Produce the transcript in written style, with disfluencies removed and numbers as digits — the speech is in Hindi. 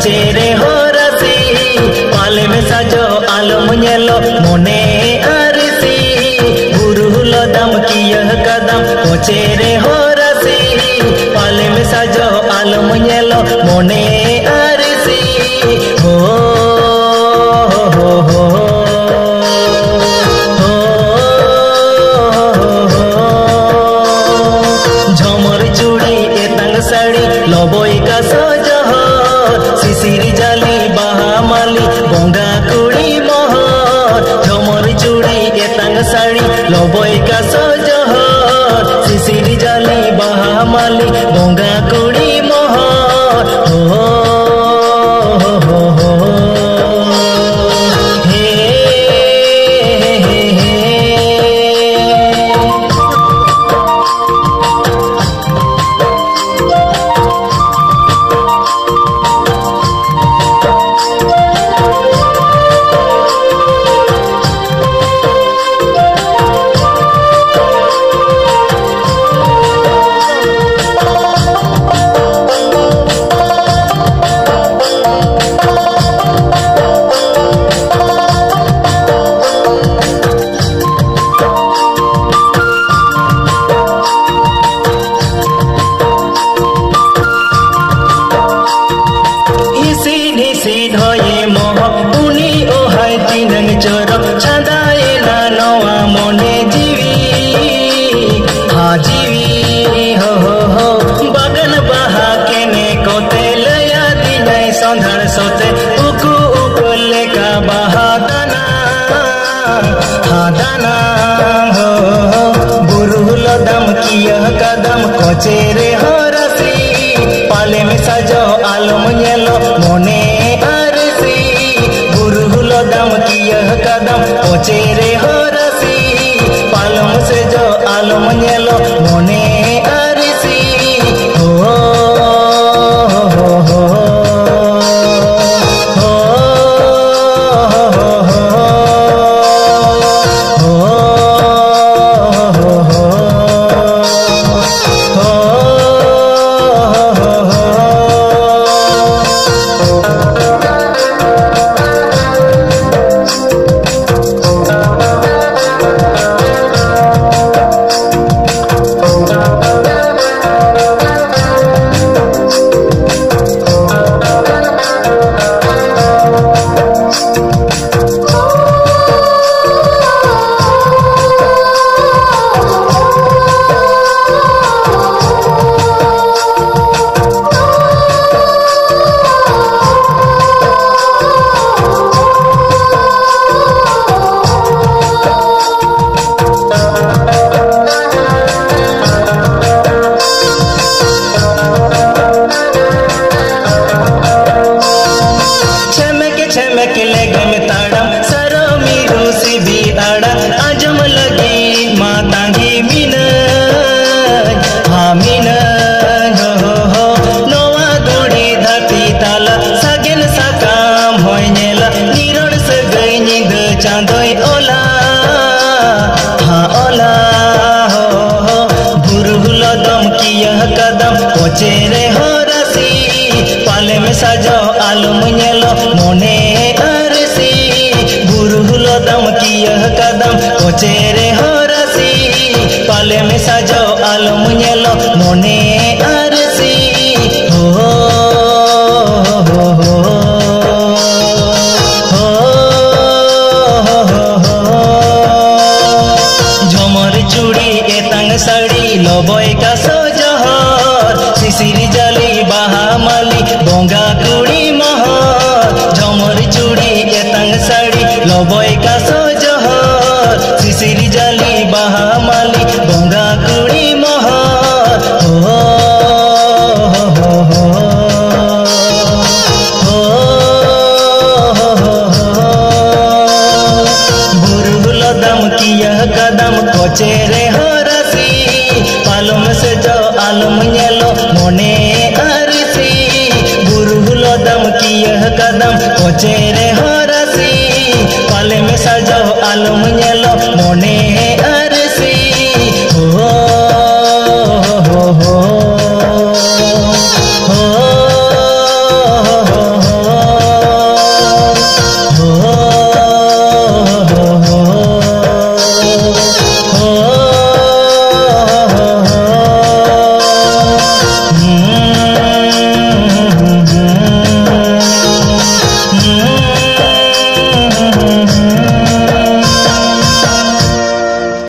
चेरे हो रसी पाले में सजो आलम येलो मोने अरसी गुरुल दम की यह कदम ओ चेरे हो रसी पाले में सजो आलम येलो मोने अरसी हो हो हो झमर चूड़ी एतंग साड़ी लबोई का सजो सिरी जाली बाहामाली बंगा कुड़ी मोहर झमर चूड़ी एतंग साड़ी लबोई का सजहर सिरी जाली बाहामाली बंगा कुड़ी मोहर हो हो हो हे हे हे सोते उकु उकले का बहादना हादना हो गुरुल दम की यह कदम कोचेरे हो रसी पाले में सजो आलम येलो मोने अरसी गुरुल दम की यह कदम कोचेरे हो रसी पालम से जो आलम येलो मोने अरसी हो हो हो चांदोई ओला हाँ ओला हो गुरुल दम की यह कदम कोचेरे हो रसी पाले में सजो आलम येलो मोने अरसी गुरुल दम की यह कदम कोचेरे हो रसी पाले में सजो आलम येलो मोने अरसी हो हो हो चूड़ी एतंग साड़ी लबोई का सजहर शिशिर जाली बाहा माली बोंगा कुड़ी मह झमर चूड़ी एतंग साड़ी लबय का सजह शिशिर जाली बाहा माली बोंगा कुड़ी मह कदम कोचेरे हरसी पालम से जो आलम येलो मोने अरसी बुरुलो दम किया कदम कोचेरे